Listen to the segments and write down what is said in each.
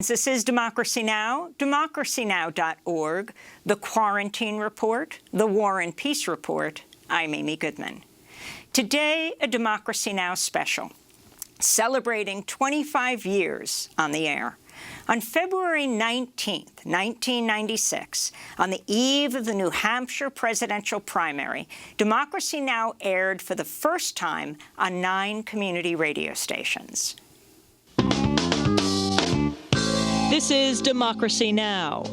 This is Democracy Now!, democracynow.org, the Quarantine Report, the War and Peace Report. I'm Amy Goodman. Today, a Democracy Now! Special, celebrating 25 years on the air. On February 19th, 1996, on the eve of the New Hampshire presidential primary, Democracy Now! Aired for the first time on 9 community radio stations. This is Democracy Now!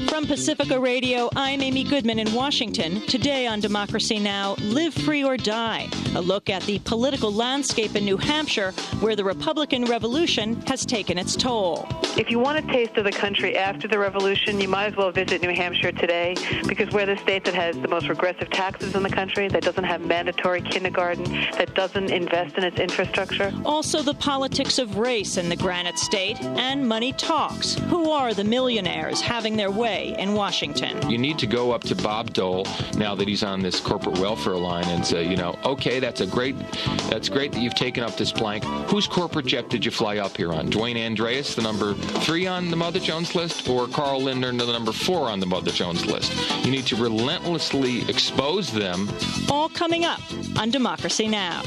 From Pacifica Radio, I'm Amy Goodman in Washington. Today on Democracy Now!, Live Free or Die, a look at the political landscape in New Hampshire, where the Republican Revolution has taken its toll. If you want a taste of the country after the revolution, you might as well visit New Hampshire today, because we're the state that has the most regressive taxes in the country, that doesn't have mandatory kindergarten, that doesn't invest in its infrastructure. Also the politics of race in the Granite State, and money talks. Who are the millionaires having their way in Washington? You need to go up to Bob Dole, now that he's on this corporate welfare line, and say, okay, that's great that you've taken up this plank. Whose corporate jet did you fly up here on? Dwayne Andreas, the number 3 on the Mother Jones list, or Carl Lindner, the number 4 on the Mother Jones list? You need to relentlessly expose them. All coming up on Democracy Now!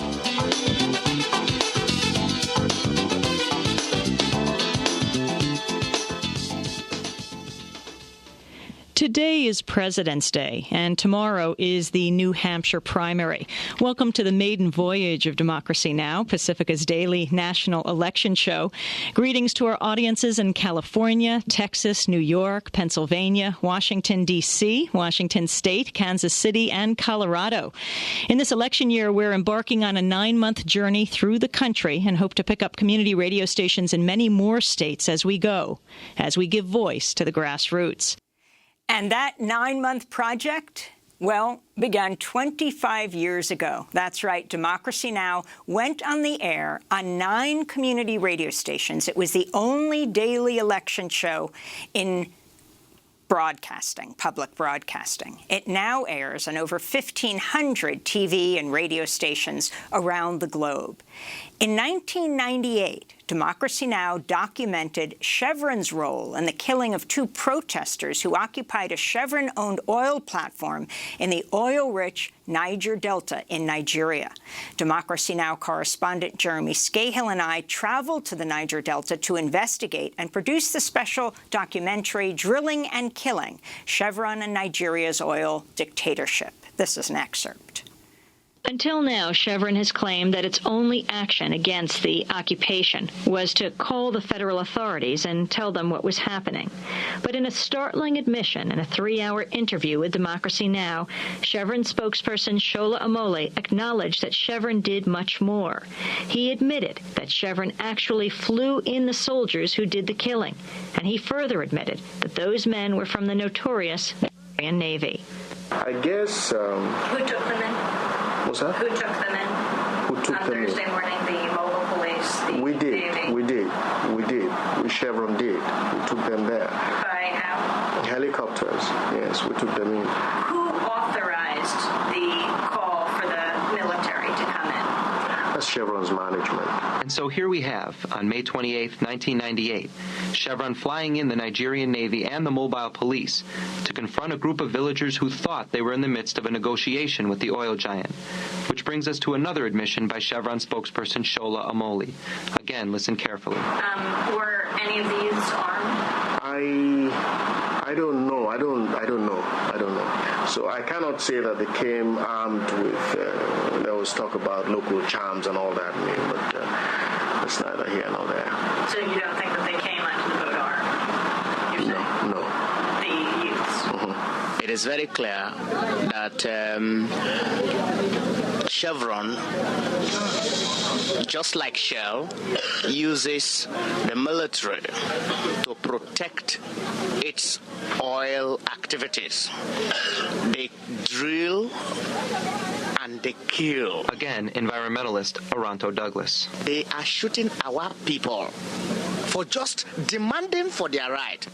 Today is President's Day, and tomorrow is the New Hampshire primary. Welcome to the maiden voyage of Democracy Now!, Pacifica's daily national election show. Greetings to our audiences in California, Texas, New York, Pennsylvania, Washington, D.C., Washington State, Kansas City, and Colorado. In this election year, we're embarking on a 9-month journey through the country and hope to pick up community radio stations in many more states as we go, as we give voice to the grassroots. And that 9-month project, well, began 25 years ago. That's right. Democracy Now! Went on the air on 9 community radio stations. It was the only daily election show in broadcasting, public broadcasting. It now airs on over 1,500 TV and radio stations around the globe. In 1998, Democracy Now! Documented Chevron's role in the killing of 2 protesters who occupied a Chevron-owned oil platform in the oil-rich Niger Delta in Nigeria. Democracy Now! Correspondent Jeremy Scahill and I traveled to the Niger Delta to investigate and produce the special documentary Drilling and Killing, Chevron and Nigeria's Oil Dictatorship. This is an excerpt. Until now, Chevron has claimed that its only action against the occupation was to call the federal authorities and tell them what was happening. But in a startling admission in a 3-hour interview with Democracy Now!, Chevron spokesperson Shola Omole acknowledged that Chevron did much more. He admitted that Chevron actually flew in the soldiers who did the killing, and he further admitted that those men were from the notorious Navy. I guess... Who took them in? What's that? Who took them in? Who took them Thursday morning, the mobile police, the We did. Navy. We did. Chevron did. We took them there. By how? Helicopters. Yes, we took them in. Who authorized the call for the military to come in? That's Chevron's management. And so here we have, on May 28, 1998, Chevron flying in the Nigerian Navy and the mobile police to confront a group of villagers who thought they were in the midst of a negotiation with the oil giant. Which brings us to another admission by Chevron spokesperson Shola Omole. Again, listen carefully. Were any of these armed? I don't know. I don't know. So I cannot say that they came armed with, there was talk about local charms and all that, but that's neither here nor there. So you don't think that they came onto the boat armed? No. The youths? Mm-hmm. It is very clear that Chevron, just like Shell, uses the military to protect its oil activities. They drill and they kill. Again, environmentalist Oronto Douglas. They are shooting our people for just demanding for their right.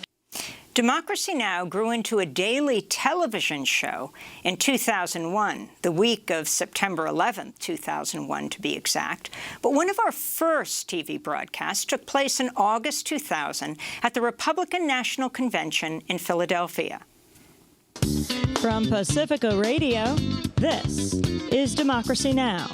Democracy Now! Grew into a daily television show in 2001, the week of September 11th, 2001 to be exact. But one of our first TV broadcasts took place in August 2000 at the Republican National Convention in Philadelphia. From Pacifica Radio, this is Democracy Now!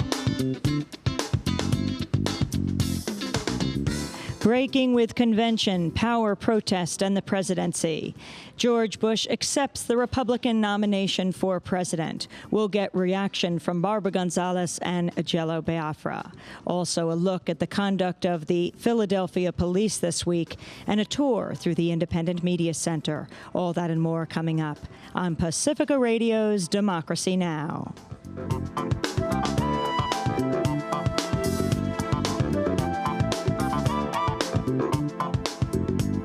Breaking with convention, power protest, and the presidency. George Bush accepts the Republican nomination for president. We'll get reaction from Barbara Gonzalez and Ajello Biafra. Also a look at the conduct of the Philadelphia police this week and a tour through the Independent Media Center. All that and more coming up on Pacifica Radio's Democracy Now!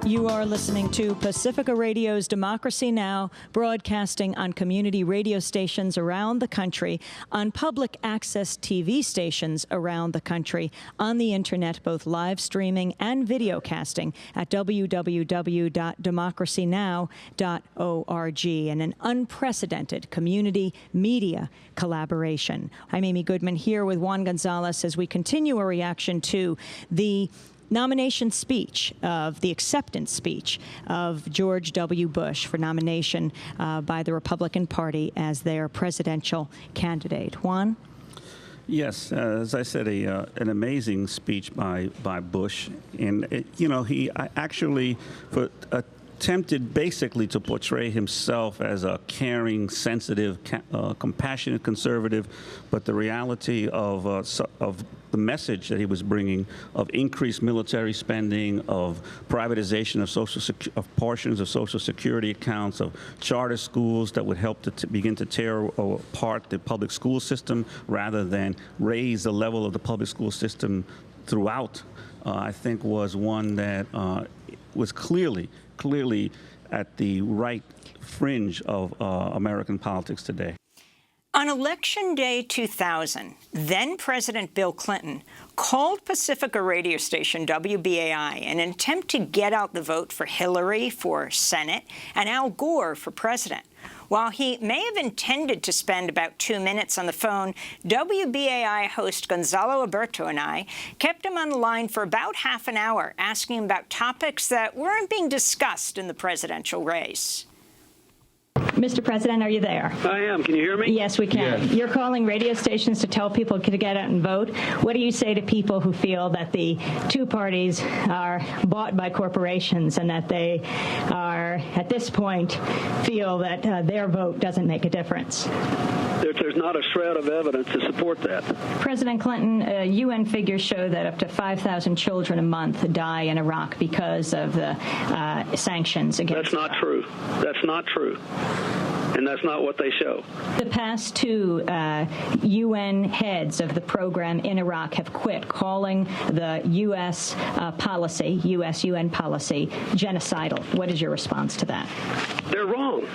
You are listening to Pacifica Radio's Democracy Now!, broadcasting on community radio stations around the country, on public access TV stations around the country, on the Internet, both live streaming and videocasting at www.democracynow.org, and an unprecedented community media collaboration. I'm Amy Goodman here with Juan Gonzalez as we continue our reaction to the nomination speech of the acceptance speech of George W. Bush for nomination by the Republican Party as their presidential candidate. Juan? Yes, as I said, an amazing speech by Bush. And, he actually attempted basically to portray himself as a caring, sensitive, compassionate conservative, but the reality of the message that he was bringing of increased military spending, of privatization of portions of Social Security accounts, of charter schools that would help to begin to tear apart the public school system rather than raise the level of the public school system throughout, I think was one that was clearly at the right fringe of American politics today. On Election Day 2000, then-President Bill Clinton called Pacifica radio station WBAI in an attempt to get out the vote for Hillary for Senate and Al Gore for president. While he may have intended to spend about 2 minutes on the phone, WBAI host Gonzalo Alberto and I kept him on the line for about half an hour, asking him about topics that weren't being discussed in the presidential race. Mr. President, are you there? I am. Can you hear me? Yes, we can. Yes. You're calling radio stations to tell people to get out and vote. What do you say to people who feel that the two parties are bought by corporations and that they are, at this point, feel that their vote doesn't make a difference? There's not a shred of evidence to support that. President Clinton, UN figures show that up to 5,000 children a month die in Iraq because of the sanctions against That's not true. That's not true. And that's not what they show. The past two UN heads of the program in Iraq have quit, calling the U.S. policy, U.S. UN policy, genocidal. What is your response to that? They're wrong.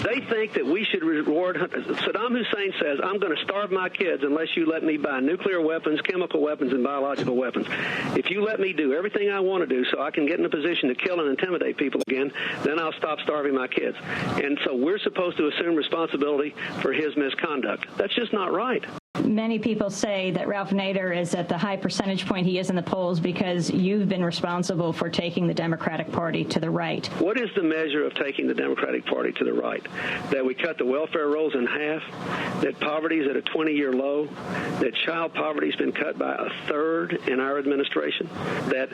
They think that we should reward. Saddam Hussein says, I'm going to starve my kids unless you let me buy nuclear weapons, chemical weapons, and biological weapons. If you let me do everything I want to do so I can get in a position to kill and intimidate people again, then I'll stop starving my kids. And so we're supposed to assume responsibility for his misconduct. That's just not right. Many people say that Ralph Nader is at the high percentage point he is in the polls because you've been responsible for taking the Democratic Party to the right. What is the measure of taking the Democratic Party to the right? That we cut the welfare rolls in half, that poverty is at a 20-year low, that child poverty has been cut by a third in our administration, that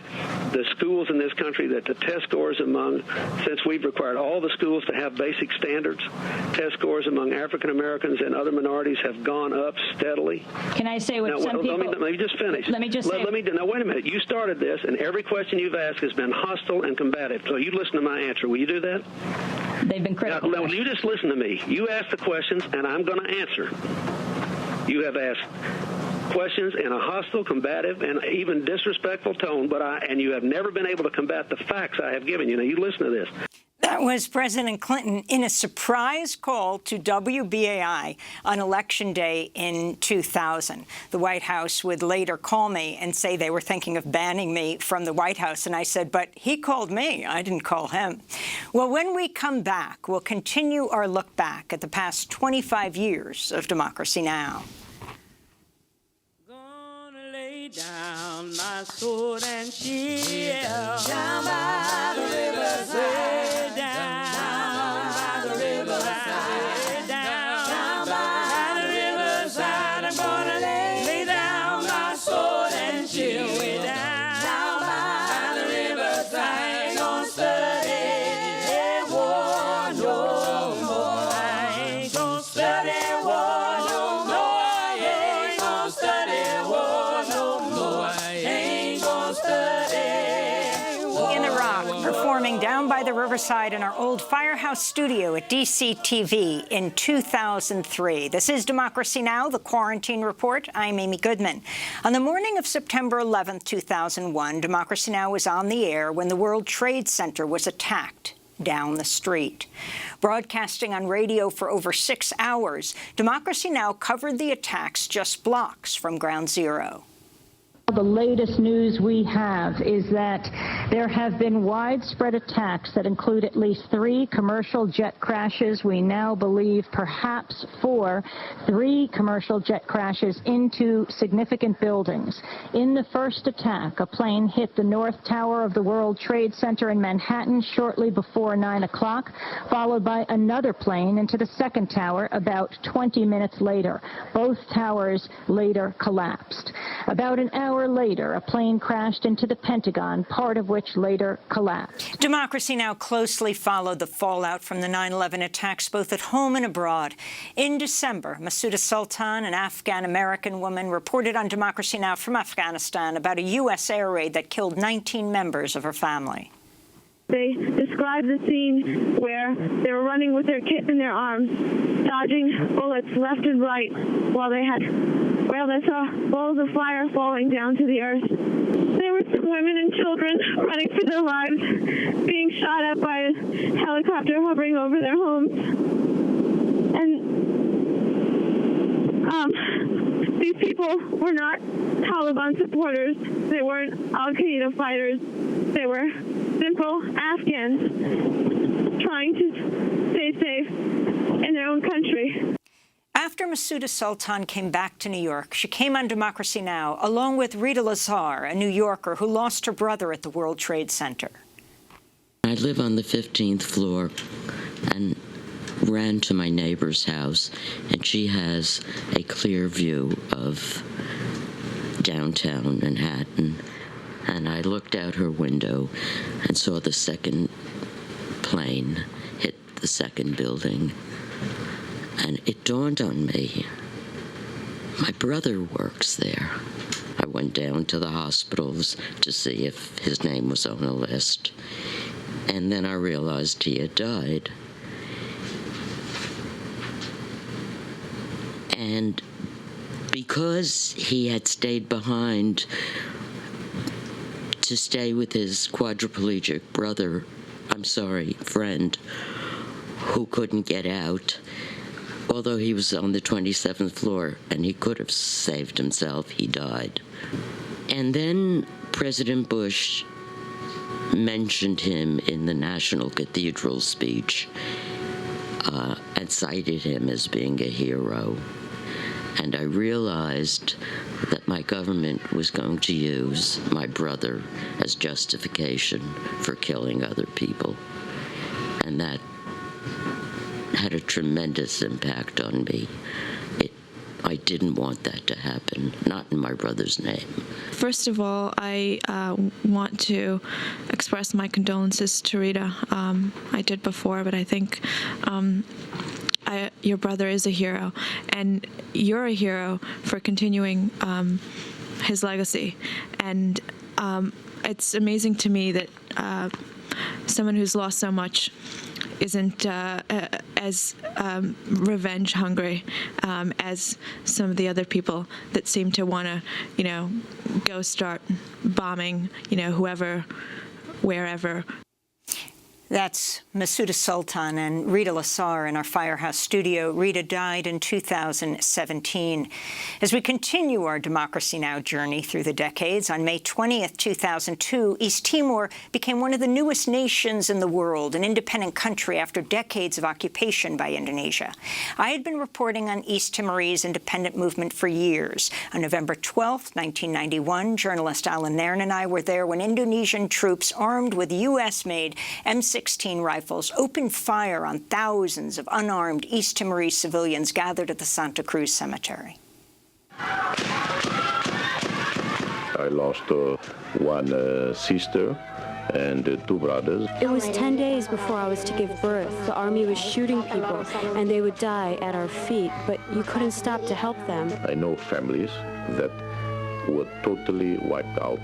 the schools in this country, that the test scores among, since we've required all the schools to have basic standards, test scores among African Americans and other minorities have gone up steadily. Can I say what some people... Let me just finish. Let me just say... Now, wait a minute. You started this, and every question you've asked has been hostile and combative. So you listen to my answer. Will you do that? They've been critical. Now, you just listen to me. You ask the questions, and I'm going to answer. You have asked questions in a hostile, combative, and even disrespectful tone, and you have never been able to combat the facts I have given you. Now, you listen to this. That That was President Clinton in a surprise call to WBAI on Election Day in 2000. The White House would later call me and say they were thinking of banning me from the White House. And I said, but he called me. I didn't call him. Well, when we come back, we'll continue our look back at the past 25 years of Democracy Now! Down my sword and shield down by the riverside, down by the riverside, down by the riverside. I'm gonna lay down my sword and shield way down by the riverside. Ain't gonna study war no more. I ain't gonna study war no more. I ain't gonna study war no more. Performing down by the riverside in our old firehouse studio at DC TV in 2003. This is Democracy Now!, the Quarantine Report. I'm Amy Goodman. On the morning of September 11, 2001, Democracy Now! Was on the air when the World Trade Center was attacked down the street. Broadcasting on radio for over 6 hours, Democracy Now! Covered the attacks just blocks from Ground Zero. The latest news we have is that there have been widespread attacks that include at least 3 commercial jet crashes. We now believe perhaps 4, 3 commercial jet crashes into significant buildings. In the first attack, a plane hit the North Tower of the World Trade Center in Manhattan shortly before 9 o'clock, followed by another plane into the second tower about 20 minutes later. Both towers later collapsed. About an hour later, a plane crashed into the Pentagon, part of which later collapsed. Democracy Now! Closely followed the fallout from the 9/11 attacks both at home and abroad. In December, Masuda Sultan, an Afghan-American woman, reported on Democracy Now! From Afghanistan about a U.S. air raid that killed 19 members of her family. They described the scene where they were running with their kit in their arms, dodging bullets left and right, while they saw balls of fire falling down to the earth. There were some women and children running for their lives, being shot at by a helicopter hovering over their homes. And these people were not Taliban supporters. They weren't Al-Qaeda fighters. They were simple Afghans trying to stay safe in their own country. After Masuda Sultan came back to New York, she came on Democracy Now! Along with Rita Lazar, a New Yorker who lost her brother at the World Trade Center. I live on the 15th floor and ran to my neighbor's house, and she has a clear view of downtown Manhattan. And I looked out her window and saw the second plane hit the second building. And it dawned on me, my brother works there. I went down to the hospitals to see if his name was on a list. And then I realized he had died. And because he had stayed behind to stay with his quadriplegic friend, who couldn't get out, although he was on the 27th floor and he could have saved himself, he died. And then President Bush mentioned him in the National Cathedral speech and cited him as being a hero. And I realized that my government was going to use my brother as justification for killing other people. And that had a tremendous impact on me. I didn't want that to happen, not in my brother's name. First of all, I want to express my condolences to Rita. I did before, but I think your brother is a hero, and you're a hero for continuing his legacy. And it's amazing to me that someone who's lost so much isn't as revenge hungry as some of the other people that seem to want to, go start bombing, whoever, wherever. That's Masuda Sultan and Rita Lassar in our Firehouse studio. Rita died in 2017. As we continue our Democracy Now! Journey through the decades, on May 20th, 2002, East Timor became one of the newest nations in the world, an independent country after decades of occupation by Indonesia. I had been reporting on East Timorese independent movement for years. On November 12th, 1991, journalist Alan Nairn and I were there when Indonesian troops armed with U.S.-made M16 rifles opened fire on thousands of unarmed East Timorese civilians gathered at the Santa Cruz Cemetery. I lost one sister and two brothers. It was 10 days before I was to give birth. The army was shooting people, and they would die at our feet, but you couldn't stop to help them. I know families that were totally wiped out.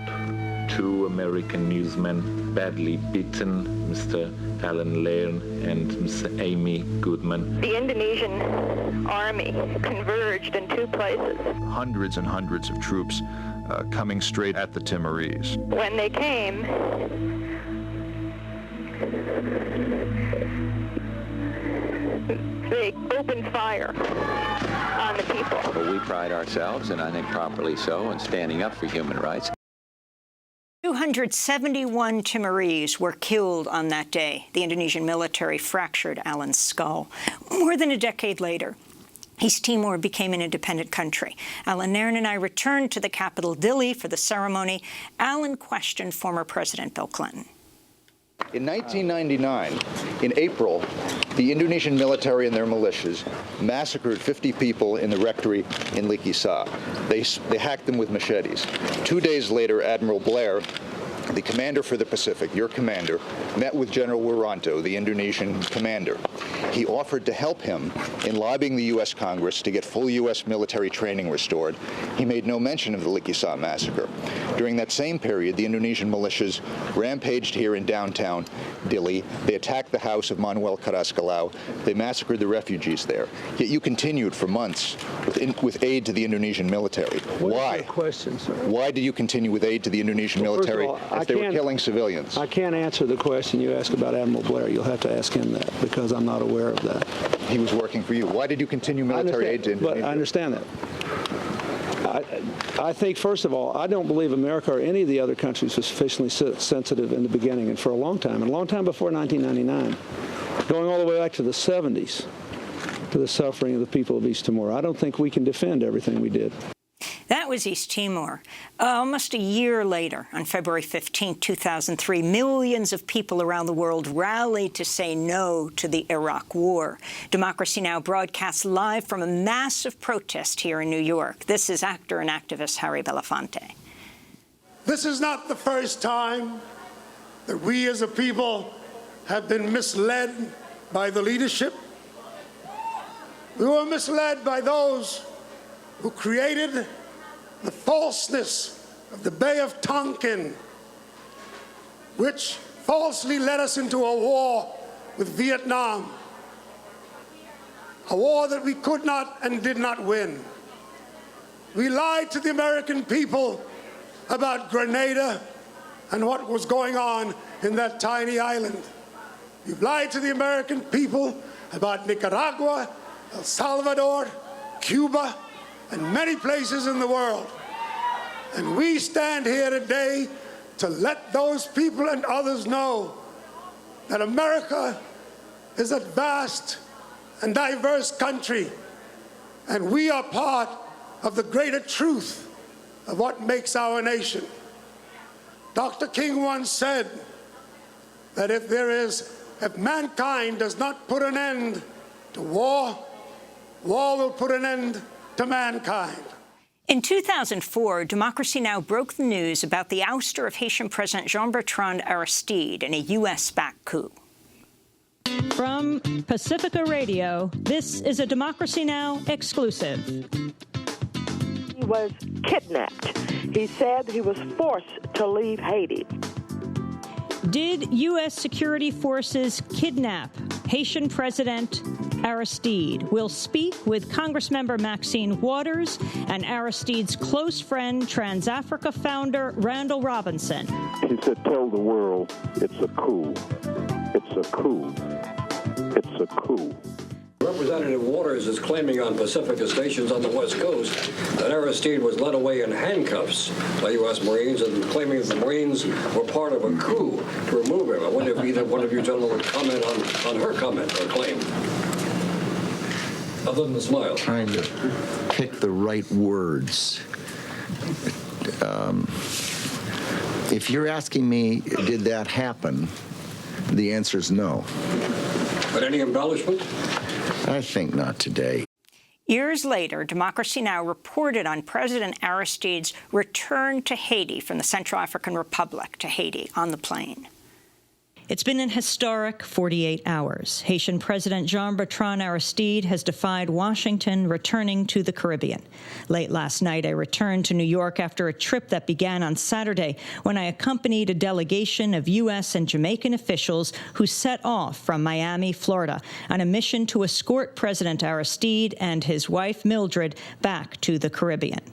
Two American newsmen badly beaten, Mr. Alan Lairn and Mr. Amy Goodman. The Indonesian army converged in two places. Hundreds and hundreds of troops coming straight at the Timorese. When they came, they opened fire on the people. Well, we pride ourselves, and I think properly so, in standing up for human rights. 271 Timorese were killed on that day. The Indonesian military fractured Alan's skull. More than a decade later, East Timor became an independent country. Alan Nairn and I returned to the capital, Dili, for the ceremony. Alan questioned former President Bill Clinton. In 1999, in April, the Indonesian military and their militias massacred 50 people in the rectory in Likisa. They hacked them with machetes. 2 days later, Admiral Blair, the commander for the Pacific, your commander, met with General Wiranto, the Indonesian commander. He offered to help him in lobbying the U.S. Congress to get full U.S. military training restored. He made no mention of the Likisa massacre. During that same period, the Indonesian militias rampaged here in downtown Dili. They attacked the house of Manuel Carrascalau. They massacred the refugees there. Yet you continued for months with aid to the Indonesian military. Why? Your question, sir? Why did you continue with aid to the Indonesian military if they were killing civilians? I can't answer the question you asked about Admiral Blair. You'll have to ask him that, because I'm not aware of that. He was working for you. Why did you continue military aid to Indonesia? But I understand that. I think, first of all, I don't believe America or any of the other countries was sufficiently sensitive in the beginning and for a long time, and a long time before 1999, going all the way back to the 70s, to the suffering of the people of East Timor. I don't think we can defend everything we did. That was East Timor. Almost a year later, on February 15, 2003, millions of people around the world rallied to say no to the Iraq War. Democracy Now! Broadcasts live from a massive protest here in New York. This is actor and activist Harry Belafonte. This is not the first time that we as a people have been misled by the leadership. We were misled by those who created the falseness of the Bay of Tonkin, which falsely led us into a war with Vietnam, a war that we could not and did not win. We lied to the American people about Grenada and what was going on in that tiny island. We've lied to the American people about Nicaragua, El Salvador, Cuba, and many places in the world. And we stand here today to let those people and others know that America is a vast and diverse country, and we are part of the greater truth of what makes our nation. Dr. King once said that if mankind does not put an end to war, war will put an end to mankind. In 2004, Democracy Now! Broke the news about the ouster of Haitian President Jean-Bertrand Aristide in a U.S.-backed coup. From Pacifica Radio, this is a Democracy Now! Exclusive. He was kidnapped. He said he was forced to leave Haiti. Did U.S. security forces kidnap Haitian President Aristide? We'll speak with Congressmember Maxine Waters and Aristide's close friend, Transafrica founder Randall Robinson. He said, tell the world it's a coup. It's a coup. It's a coup. Representative Waters is claiming on Pacifica stations on the West Coast that Aristide was led away in handcuffs by U.S. Marines and claiming that the Marines were part of a coup to remove him. I wonder if either one of you gentlemen would comment on her comment or claim, other than the smile. Trying to pick the right words. If you're asking me, did that happen, the answer is no. But any embellishment? I think not today. Years later, Democracy Now! Reported on President Aristide's return to Haiti from the Central African Republic to Haiti on the plane. It's been an historic 48 hours. Haitian President Jean-Bertrand Aristide has defied Washington, returning to the Caribbean. Late last night, I returned to New York after a trip that began on Saturday when I accompanied a delegation of U.S. and Jamaican officials who set off from Miami, Florida, on a mission to escort President Aristide and his wife, Mildred, back to the Caribbean.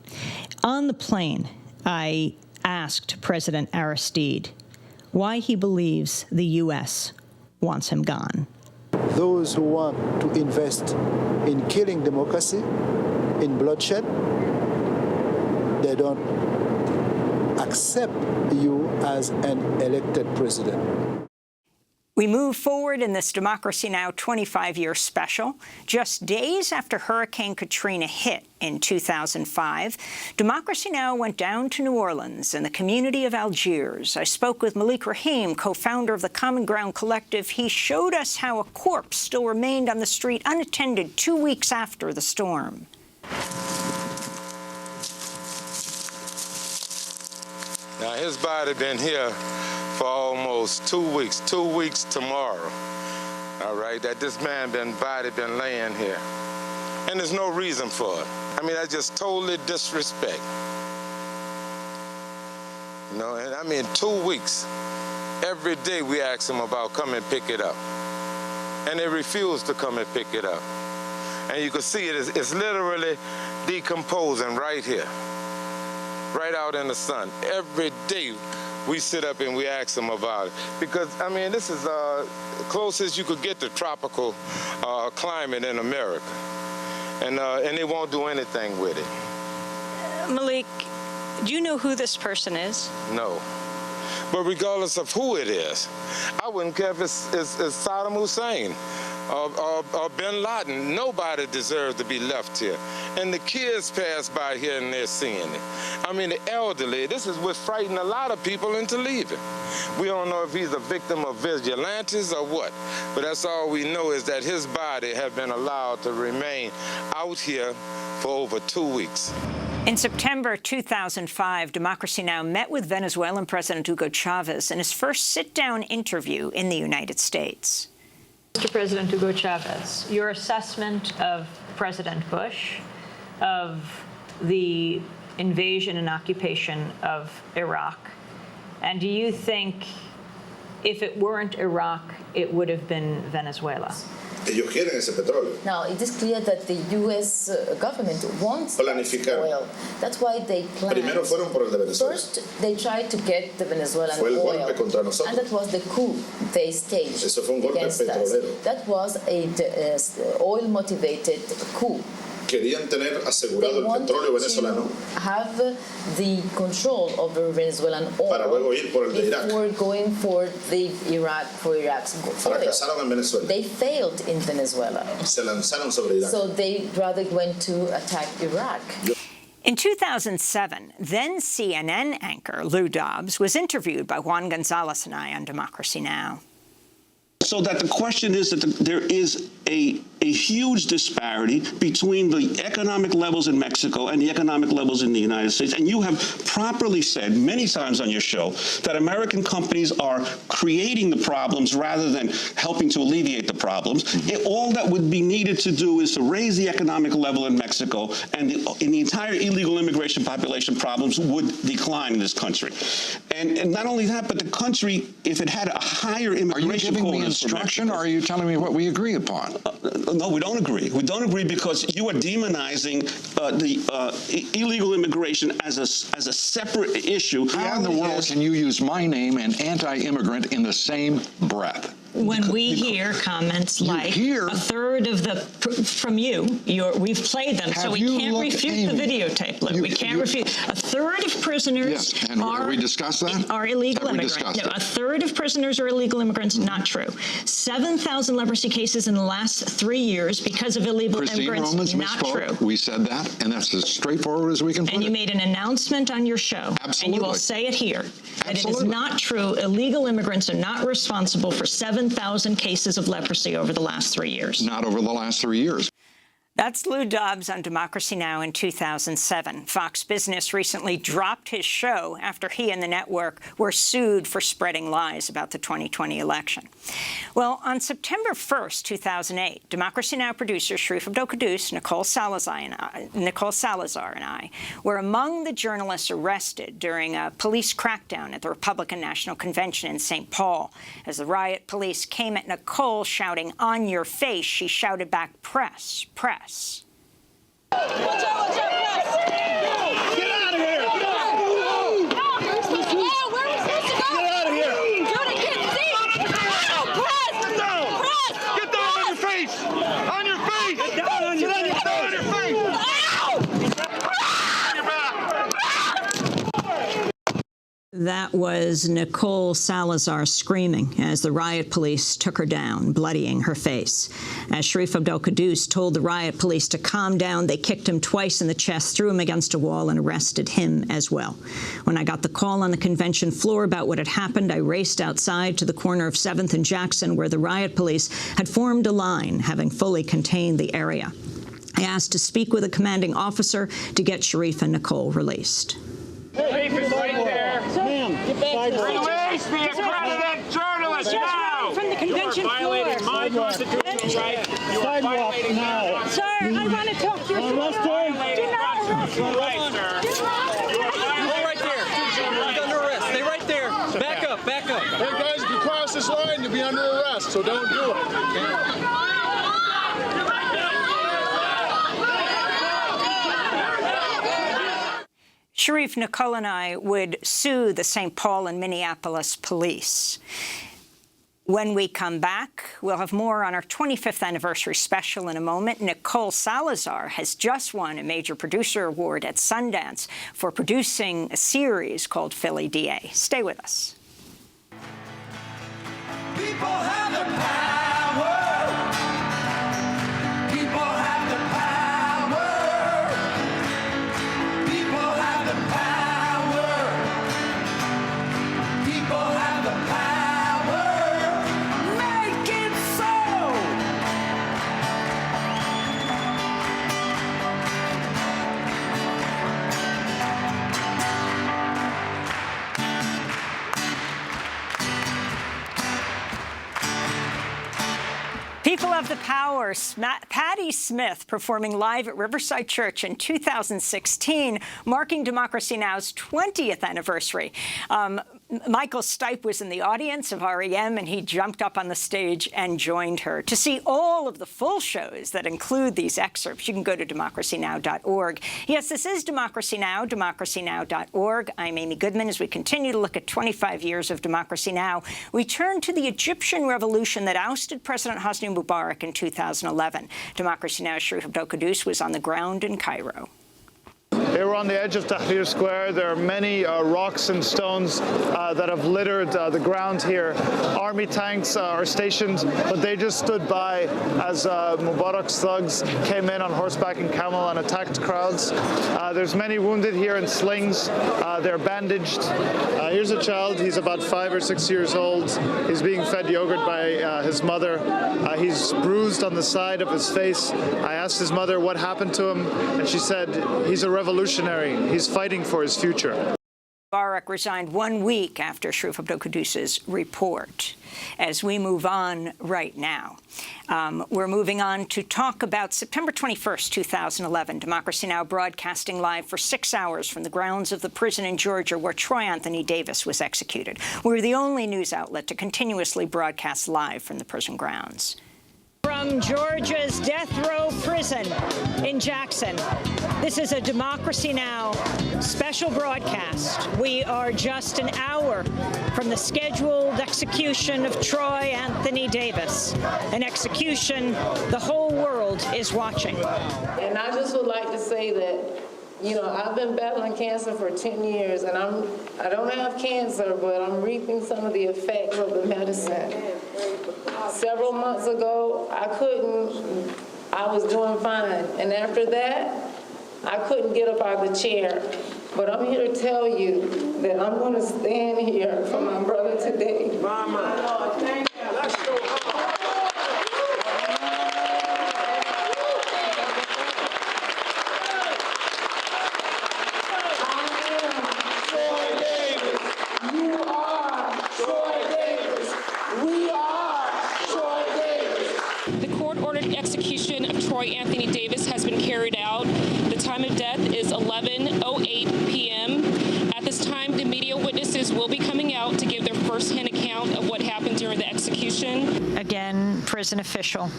On the plane, I asked President Aristide why he believes the U.S. wants him gone. Those who want to invest in killing democracy, in bloodshed, they don't accept you as an elected president. We move forward in this Democracy Now! 25-year special. Just days after Hurricane Katrina hit in 2005, Democracy Now! Went down to New Orleans in the community of Algiers. I spoke with Malik Rahim, co-founder of the Common Ground Collective. He showed us how a corpse still remained on the street unattended 2 weeks after the storm. Now, his body been here for almost 2 weeks, 2 weeks tomorrow, all right, that this body been laying here. And there's no reason for it. I mean, that's just totally disrespect. You know, and I mean, 2 weeks, every day we ask them about come and pick it up. And they refuse to come and pick it up. And you can see it's literally decomposing right here, right out in the sun. Every day we sit up and we ask them about it. Because, I mean, this is closest you could get to tropical climate in America. And they won't do anything with it. Malik, do you know who this person is? No. But regardless of who it is, I wouldn't care if it's Saddam Hussein or Bin Laden. Nobody deserves to be left here. And the kids pass by here and they're seeing it. I mean, the elderly, this is what frightened a lot of people into leaving. We don't know if he's a victim of vigilantes or what, but that's all we know is that his body has been allowed to remain out here for over 2 weeks. In September 2005, Democracy Now! Met with Venezuelan President Hugo Chavez in his first sit-down interview in the United States. Mr. President Hugo Chavez, your assessment of President Bush, of the invasion and occupation of Iraq, and do you think if it weren't Iraq, it would have been Venezuela? Ellos quieren ese petróleo. Now, it is clear that the U.S. government wants oil. That's why they planned. Primero fueron por el de Venezuela. First, they tried to get the Venezuelan Fue el oil. golpe contra nosotros. And that was the coup they staged. Eso fue un golpe against petrolero. us. That was a oil-motivated coup. Querían tener asegurado el petróleo venezolano have the control over Venezuelan oil para luego ir por el de Irak. Before going for Iraq's oil. Fracasaron en Venezuela. They failed in Venezuela. Se lanzaron sobre Irak. So they rather went to attack Iraq. In 2007, then CNN anchor Lou Dobbs was interviewed by Juan Gonzalez and I on Democracy Now! So that the question is that there is a huge disparity between the economic levels in Mexico and the economic levels in the United States. And you have properly said many times on your show that American companies are creating the problems rather than helping to alleviate the problems. All that would be needed to do is to raise the economic level in Mexico, and the entire illegal immigration population problems would decline in this country. And not only that, but the country, if it had a higher immigration quota, instruction, or are you telling me what we agree upon? No, we don't agree. We don't agree because you are demonizing illegal immigration as a separate issue. How in the world can you use my name and anti-immigrant in the same breath? when we hear comments like a third of the, from you, we've played them, so we can't refute the videotape. Look, we can't refute. A third of prisoners we discussed that? Are illegal immigrants. No, a third of prisoners are illegal immigrants. Not true. 7,000 leprosy cases in the last 3 years because of illegal immigrants. Romans not misspoke. true. We said that, and that's as straightforward as we can put it. And you made an announcement on your show. Absolutely. And you will say it here. That Absolutely. it is not true. Illegal immigrants are not responsible for 7,000 cases of leprosy over the last 3 years. Not over the last 3 years. That's Lou Dobbs on Democracy Now! In 2007. Fox Business recently dropped his show after he and the network were sued for spreading lies about the 2020 election. Well, on September 1st, 2008, Democracy Now! Producer Sharif Abdel-Quddus, Nicole Salazar and I were among the journalists arrested during a police crackdown at the Republican National Convention in St. Paul. As the riot police came at Nicole shouting, "On your face," she shouted back, "Press, press." Watch out, press! Get out of here! No! Where are we supposed to go? Get out of here! Jody, get seat! No! Press! No! Press! Get down on your face! On your face! Get down on your face! Get down on your face! Ow! On your back! That was Nicole Salazar screaming as the riot police took her down, bloodying her face. As Sharif Abdel-Quddus told the riot police to calm down, they kicked him twice in the chest, threw him against a wall, and arrested him as well. When I got the call on the convention floor about what had happened, I raced outside to the corner of 7th and Jackson, where the riot police had formed a line, having fully contained the area. I asked to speak with a commanding officer to get Sharif and Nicole released. Sharif is right there. Ma'am, get back. Release the accredited journalist now. From the convention you are violating floor. my constitutional right. You are violating now. Sir, I want to talk to you. Do not arrest me. Right, sir. Stay right there. He's under arrest. Stay right there. Back up, back up. Hey guys, if you cross this line, you'll be under arrest, so don't do it. Sharif, Nicole and I would sue the St. Paul and Minneapolis police. When we come back, we'll have more on our 25th anniversary special in a moment. Nicole Salazar has just won a major producer award at Sundance for producing a series called Philly DA. Stay with us. People have the power. People have the power. People have the power. People have the power. Make it so. People have the power. Patti Smith performing live at Riverside Church in 2016, marking Democracy Now!'s 20th anniversary. Michael Stipe was in the audience of REM, and he jumped up on the stage and joined her. To see all of the full shows that include these excerpts, you can go to democracynow.org. Yes, this is Democracy Now!, democracynow.org. I'm Amy Goodman. As we continue to look at 25 years of Democracy Now!, we turn to the Egyptian revolution that ousted President Hosni Mubarak in 2011. Democracy Now!'s Sharif Abdel-Quddus was on the ground in Cairo. They were on the edge of Tahrir Square. There are many rocks and stones that have littered the ground here. Army tanks are stationed, but they just stood by as Mubarak's thugs came in on horseback and camel and attacked crowds. There's many wounded here in slings. They're bandaged. Here's a child. He's about 5 or 6 years old. He's being fed yogurt by his mother. He's bruised on the side of his face. I asked his mother what happened to him, and she said, he's a revolutionary. He's fighting for his future. Mubarak resigned 1 week after Sharif Abdel-Quddus's report. As we move on right now, we're moving on to talk about September 21st, 2011. Democracy Now! Broadcasting live for 6 hours from the grounds of the prison in Georgia where Troy Anthony Davis was executed. We're the only news outlet to continuously broadcast live from the prison grounds. From from Georgia's death row prison in Jackson. This is a Democracy Now! Special broadcast. We are just an hour from the scheduled execution of Troy Anthony Davis, an execution the whole world is watching. And I just would like to say that, you know, I've been battling cancer for 10 years, and I don't have cancer, but I'm reaping some of the effects of the medicine. Several months ago, I was doing fine, and after that, I couldn't get up out of the chair. But I'm here to tell you that I'm going to stand here for my brother today. Mama. Thank you. Let's go. Execution of Troy Anthony Davis has been carried out. The time of death is 11:08 p.m. At this time, the media witnesses will be coming out to give their first-hand account of what happened during the execution. Again, prison official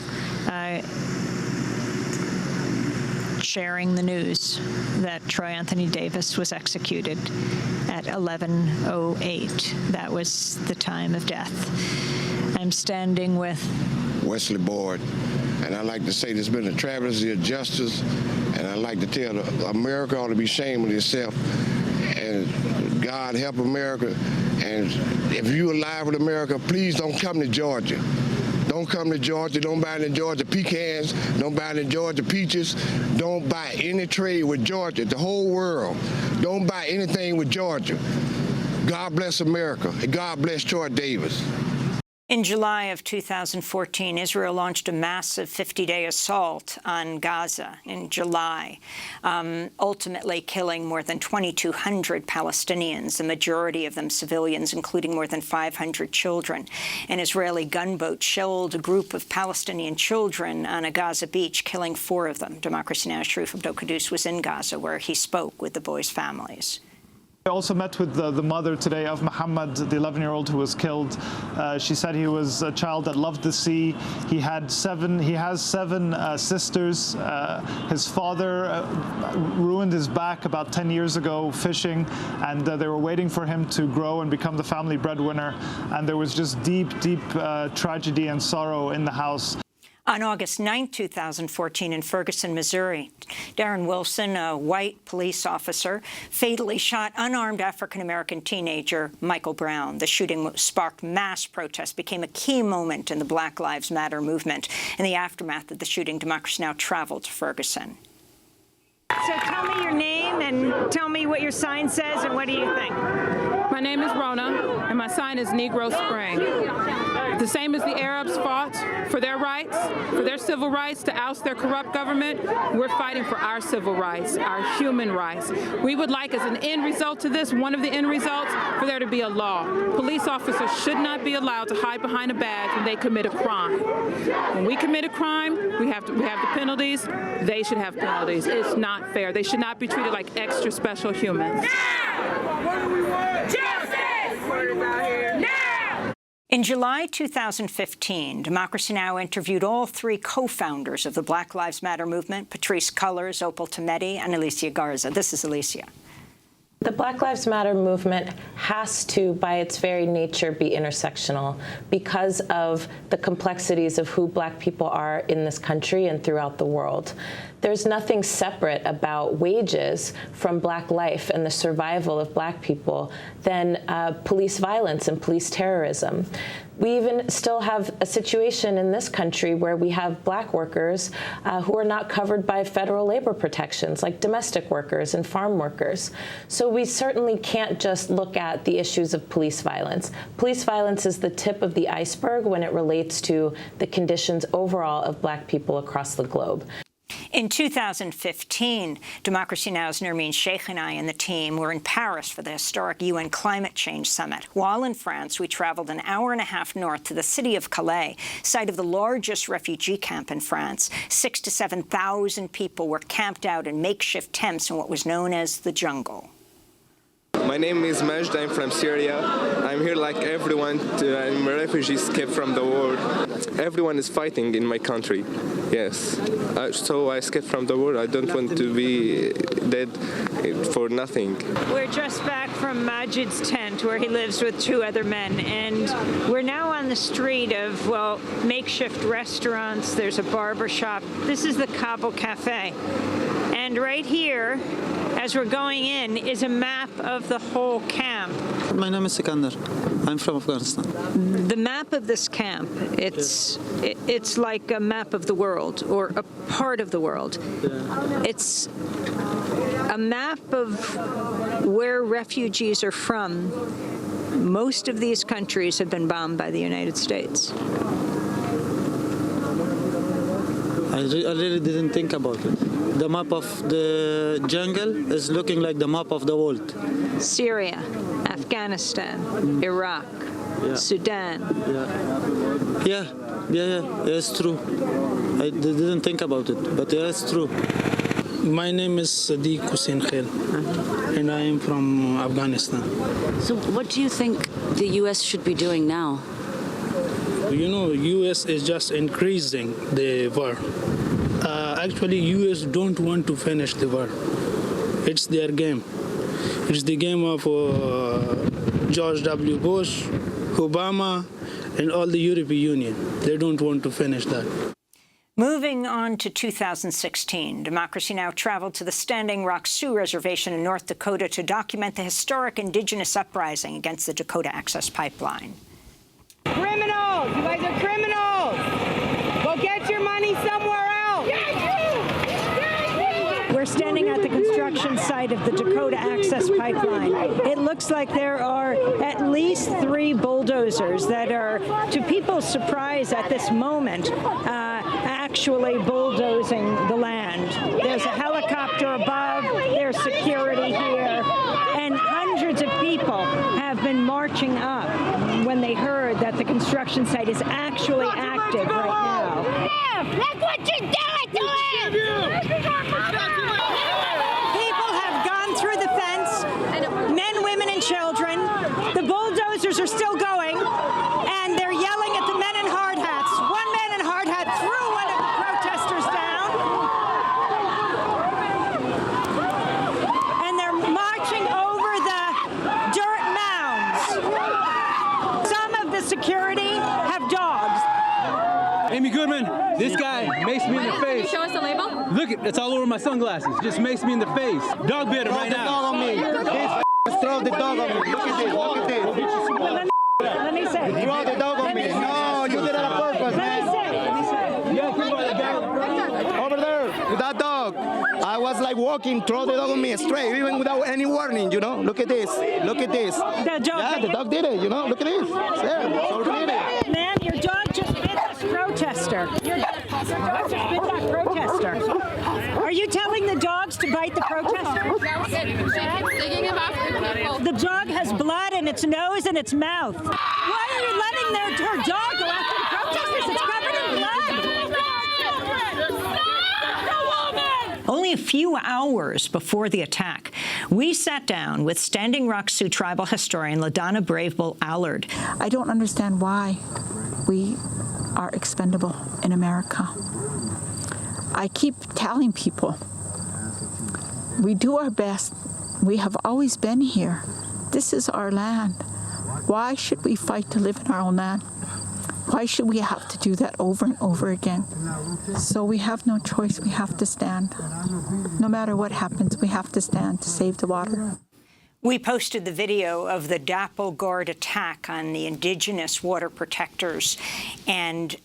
sharing the news that Troy Anthony Davis was executed at 11:08. That was the time of death. I'm standing with Wesley Boyd. And I'd like to say there's been a travesty of justice, and I'd like to tell America ought to be ashamed of itself, and God help America. And if you're alive with America, please don't come to Georgia. Don't come to Georgia. Don't buy any Georgia pecans. Don't buy any Georgia peaches. Don't buy any trade with Georgia, the whole world. Don't buy anything with Georgia. God bless America, and God bless Troy Davis. In July of 2014, Israel launched a massive 50-day assault on Gaza in July, ultimately killing more than 2,200 Palestinians, the majority of them civilians, including more than 500 children. An Israeli gunboat shelled a group of Palestinian children on a Gaza beach, killing 4 of them. Democracy Now!'s Sharif Abdel-Quddus was in Gaza, where he spoke with the boys' families. I also met with the mother today of Muhammad, the 11-year-old who was killed. She said he was a child that loved the sea. He has 7 sisters. His father ruined his back about 10 years ago fishing, and they were waiting for him to grow and become the family breadwinner. And there was just deep tragedy and sorrow in the house. On August 9, 2014, in Ferguson, Missouri, Darren Wilson, a white police officer, fatally shot unarmed African-American teenager Michael Brown. The shooting sparked mass protests, became a key moment in the Black Lives Matter movement. In the aftermath of the shooting, Democracy Now! Traveled to Ferguson. So tell me your name and tell me what your sign says and what do you think? My name is Rona, and my sign is Negro Spring. The same as the Arabs fought for their rights, for their civil rights, to oust their corrupt government, we're fighting for our civil rights, our human rights. We would like, as an end result to this, one of the end results, for there to be a law. Police officers should not be allowed to hide behind a badge when they commit a crime. When we commit a crime, we have the penalties. They should have penalties. It's not fair. They should not be treated like extra special humans. Now! What do we want? Justice! What is out here? Now! In July 2015, Democracy Now! Interviewed all 3 co-founders of the Black Lives Matter movement, Patrisse Cullors, Opal Tometi, and Alicia Garza. This is Alicia. The Black Lives Matter movement has to, by its very nature, be intersectional because of the complexities of who Black people are in this country and throughout the world. There's nothing separate about wages from Black life and the survival of Black people than police violence and police terrorism. We even still have a situation in this country where we have Black workers who are not covered by federal labor protections, like domestic workers and farm workers. So we certainly can't just look at the issues of police violence. Police violence is the tip of the iceberg when it relates to the conditions overall of Black people across the globe. In 2015, Democracy Now!'s Nermeen Sheikh and I and the team were in Paris for the historic UN Climate Change Summit. While in France, we traveled an hour and a half north to the city of Calais, site of the largest refugee camp in France. 6,000 to 7,000 people were camped out in makeshift tents in what was known as the jungle. My name is Majd. I'm from Syria. I'm here like everyone. I'm a refugee escaped from the war. Everyone is fighting in my country. Yes. So I escaped from the war. I don't want to be dead for nothing. We're just back from Majid's tent where he lives with 2 other men, and we're now on the street of, well, makeshift restaurants. There's a barber shop. This is the Kabul Cafe. And right here, as we're going in, is a map of the whole camp. My name is Sikandar. I'm from Afghanistan. The map of this camp, it's like a map of the world, or a part of the world. It's a map of where refugees are from. Most of these countries have been bombed by the United States. I really didn't think about it. The map of the jungle is looking like the map of the world. Syria, Afghanistan, Iraq, Sudan. Yeah, it's true. I didn't think about it, but yeah, it's true. My name is Sadiq Hussein Khail, and I am from Afghanistan. So what do you think the U.S. should be doing now? You know, U.S. is just increasing the war. Actually, U.S. don't want to finish the war. It's their game. It's the game of George W. Bush, Obama, and all the European Union. They don't want to finish that. Moving on to 2016, Democracy Now! Traveled to the Standing Rock Sioux Reservation in North Dakota to document the historic indigenous uprising against the Dakota Access Pipeline. Criminals! You guys are criminals! Go get your money somewhere else! We're standing at the construction site of the Dakota Access Pipeline. It looks like there are at least 3 bulldozers that are, to people's surprise at this moment, actually bulldozing the land. There's a helicopter above, there's security here, and hundreds of people have been marching up when they heard that the construction site is actually active right now. Look what you did to him! People have gone through the fence, men, women, and children. The bulldozers are still going, and they're yelling at the men in hard hats. One man in hard hat threw one of the protesters down, and they're marching over the dirt mounds. Some of the security have dogs. Amy Goodman, this guy maced me in the face. Can you show us the label? Look, it's all over my sunglasses. Just maced me in the face. Dog bit him right now. Dog on me. Throw the dog on me. Look at this. Look at this. Let me say. Throw the dog on me. No, you did it on purpose, man. Over there, with that dog. I was like walking, throw the dog on me straight, even without any warning, you know. Look at this. Look at this. The dog did it, you know. Look at this. Yeah, so did it. Ma'am, your dog just bit this protester. Your dog just bit that protester. Are you telling the dogs to bite the protester? The dog has blood in its nose and its mouth. Why are you letting her dog go after the protesters? It's covered in blood. Only a few hours before the attack, we sat down with Standing Rock Sioux tribal historian LaDonna Brave Bull Allard. I don't understand why we are expendable in America. I keep telling people, we do our best. We have always been here. This is our land. Why should we fight to live in our own land? Why should we have to do that over and over again? So we have no choice. We have to stand. No matter what happens, we have to stand to save the water. We posted the video of the Dapple Guard attack on the indigenous water protectors, and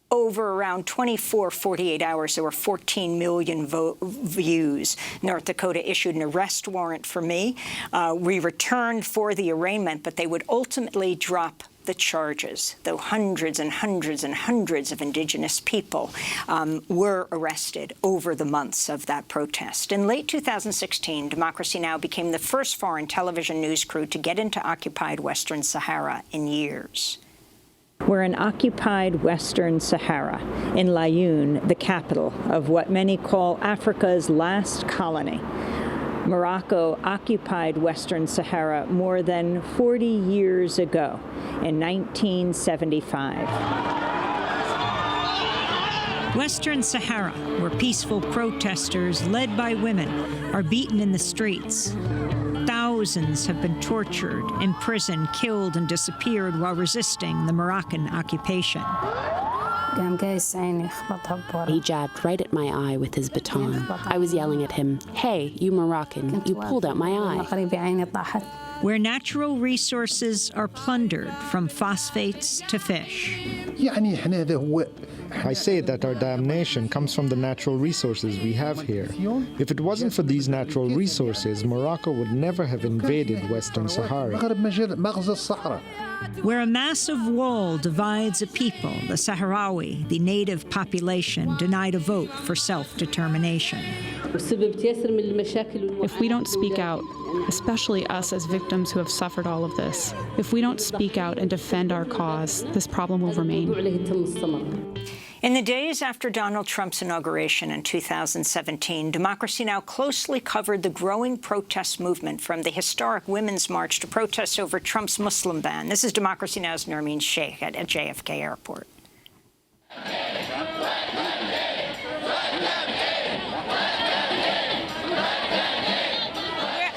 over around 48 hours, there were 14 million views. North Dakota issued an arrest warrant for me. We returned for the arraignment, but they would ultimately drop the charges, though hundreds and hundreds and hundreds of indigenous people were arrested over the months of that protest. In late 2016, Democracy Now! Became the first foreign television news crew to get into occupied Western Sahara in years. We're in occupied Western Sahara, in Laayoune, the capital of what many call Africa's last colony. Morocco occupied Western Sahara more than 40 years ago in 1975. Western Sahara, where peaceful protesters led by women are beaten in the streets. Thousands have been tortured, imprisoned, killed, and disappeared while resisting the Moroccan occupation. He jabbed right at my eye with his baton. I was yelling at him, "Hey, you Moroccan, you pulled out my eye." Where natural resources are plundered from phosphates to fish. I say that our damnation comes from the natural resources we have here. If it wasn't for these natural resources, Morocco would never have invaded Western Sahara. Where a massive wall divides a people, the Sahrawi, the native population, denied a vote for self-determination. If we don't speak out, especially us as victims who have suffered all of this, if we don't speak out and defend our cause, this problem will remain. In the days after Donald Trump's inauguration in 2017, Democracy Now! Closely covered the growing protest movement from the historic Women's March to protests over Trump's Muslim ban. This is Democracy Now!'s Nermeen Sheikh at JFK Airport. We're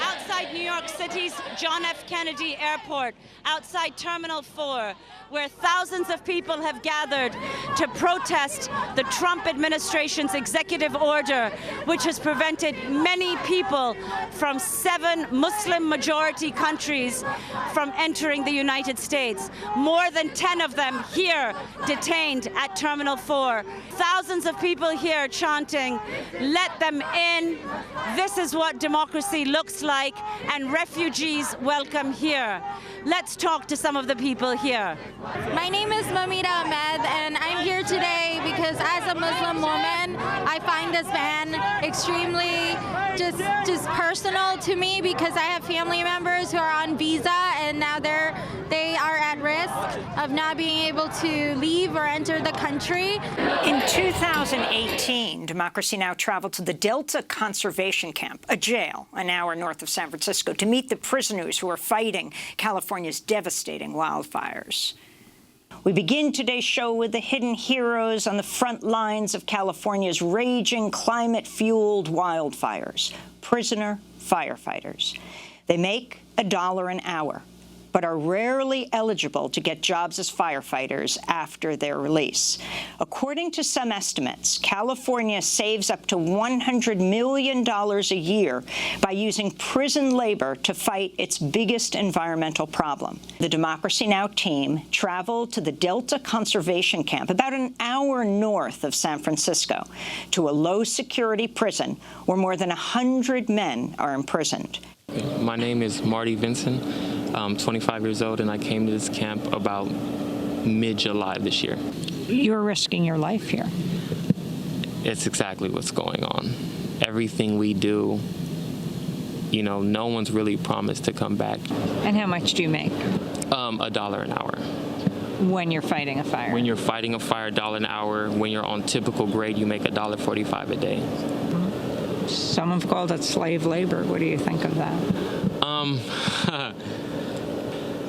outside New York City's John F. Kennedy Airport, outside Terminal 4, where thousands of people have gathered to protest the Trump administration's executive order, which has prevented many people from 7 Muslim-majority countries from entering the United States. More than 10 of them here detained at Terminal 4. Thousands of people here chanting, "Let them in. This is what democracy looks like, and refugees welcome here." Let's talk to some of the people here. My name is Mamita Ahmed, and I'm here today because as a Muslim woman, I find this ban extremely just personal to me because I have family members who are on visa and now they are at risk of not being able to leave or enter the country. In 2018, Democracy Now! Traveled to the Delta Conservation Camp, a jail an hour north of San Francisco, to meet the prisoners who are fighting California's devastating wildfires. We begin today's show with the hidden heroes on the front lines of California's raging climate-fueled wildfires, prisoner firefighters. They make $1 an hour, but are rarely eligible to get jobs as firefighters after their release. According to some estimates, California saves up to $100 million a year by using prison labor to fight its biggest environmental problem. The Democracy Now! Team traveled to the Delta Conservation Camp, about an hour north of San Francisco, to a low-security prison where more than 100 men are imprisoned. My name is Marty Vinson. I'm 25 years old, and I came to this camp about mid-July this year. You're risking your life here. It's exactly what's going on. Everything we do, you know, no one's really promised to come back. And how much do you make? $1 an hour. When you're fighting a fire? When you're fighting a fire, $1 an hour. When you're on typical grade, you make $1.45 a day. Some have called it slave labor. What do you think of that?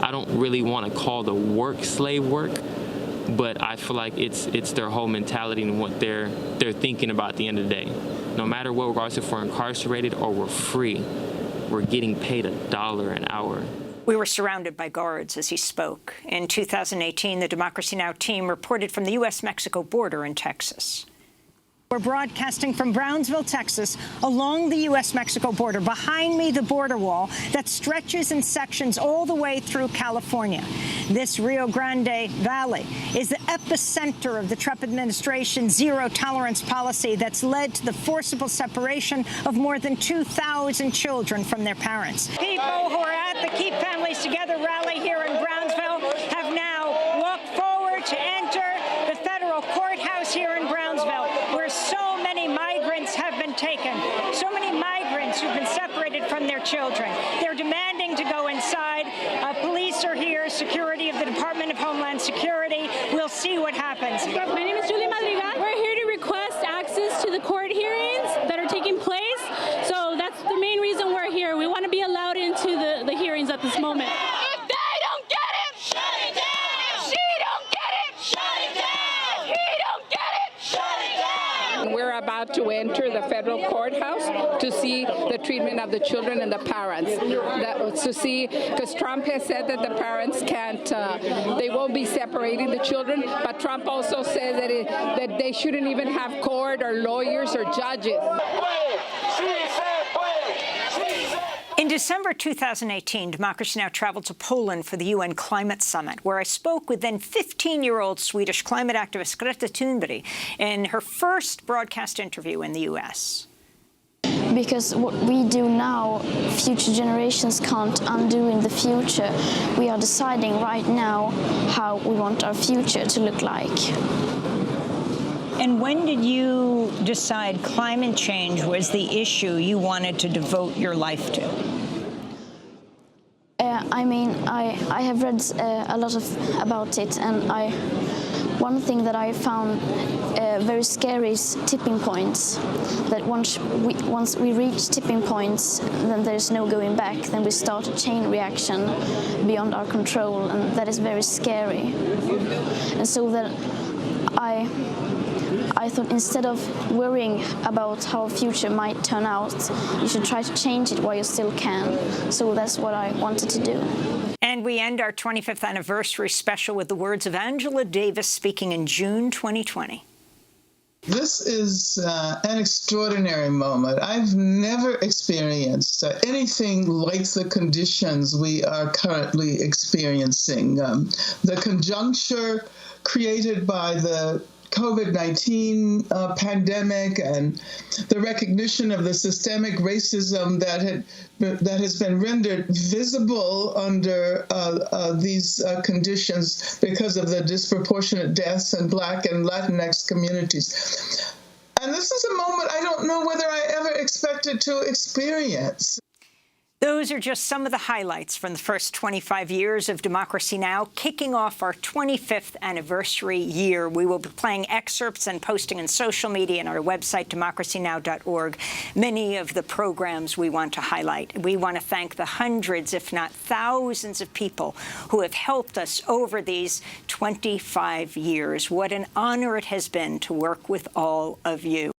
I don't really want to call the work slave work, but I feel like it's their whole mentality and what they're thinking about at the end of the day. No matter what, regardless if we're incarcerated or we're free, we're getting paid $1 an hour. We were surrounded by guards as he spoke. In 2018, the Democracy Now! Team reported from the U.S.-Mexico border in Texas. We're broadcasting from Brownsville, Texas, along the U.S.-Mexico border. Behind me, the border wall that stretches in sections all the way through California. This Rio Grande Valley is the epicenter of the Trump administration's zero-tolerance policy that's led to the forcible separation of more than 2,000 children from their parents. People who are at the Keep Families Together rally here in Brownsville have now walked forward to enter the federal courthouse here in Brownsville, where so many migrants have been taken, so many migrants who've been separated from their children. They're demanding to go inside. Police are here, security of the Department of Homeland Security. We'll see what happens. My name is Julie Madrigal. We're here to request access to the court hearings that are taking place. So that's the main reason to be allowed into the hearings at this moment. If they don't get it, shut it down. She don't get it, shut it down. He don't get it, shut it down. We're about to enter the federal courthouse to see the treatment of the children and the parents. To see, because Trump has said that the parents can't, they won't be separating the children, but Trump also says that they shouldn't even have court or lawyers or judges. In December 2018, Democracy Now! Traveled to Poland for the UN Climate Summit, where I spoke with then 15-year-old Swedish climate activist Greta Thunberg in her first broadcast interview in the U.S. Because what we do now, future generations can't undo in the future. We are deciding right now how we want our future to look like. And when did you decide climate change was the issue you wanted to devote your life to? I mean, I have read a lot about it, and one thing that I found very scary is tipping points. That once we reach tipping points, then there's no going back. Then we start a chain reaction beyond our control, and that is very scary. And so that I thought instead of worrying about how a future might turn out, you should try to change it while you still can. So that's what I wanted to do. And we end our 25th anniversary special with the words of Angela Davis speaking in June 2020. This is an extraordinary moment. I've never experienced anything like the conditions we are currently experiencing. The conjuncture created by the COVID-19 pandemic and the recognition of the systemic racism that has been rendered visible under these conditions because of the disproportionate deaths in Black and Latinx communities. And this is a moment I don't know whether I ever expected to experience. Those are just some of the highlights from the first 25 years of Democracy Now!, kicking off our 25th anniversary year. We will be playing excerpts and posting on social media and our website, democracynow.org, many of the programs we want to highlight. We want to thank the hundreds, if not thousands, of people who have helped us over these 25 years. What an honor it has been to work with all of you.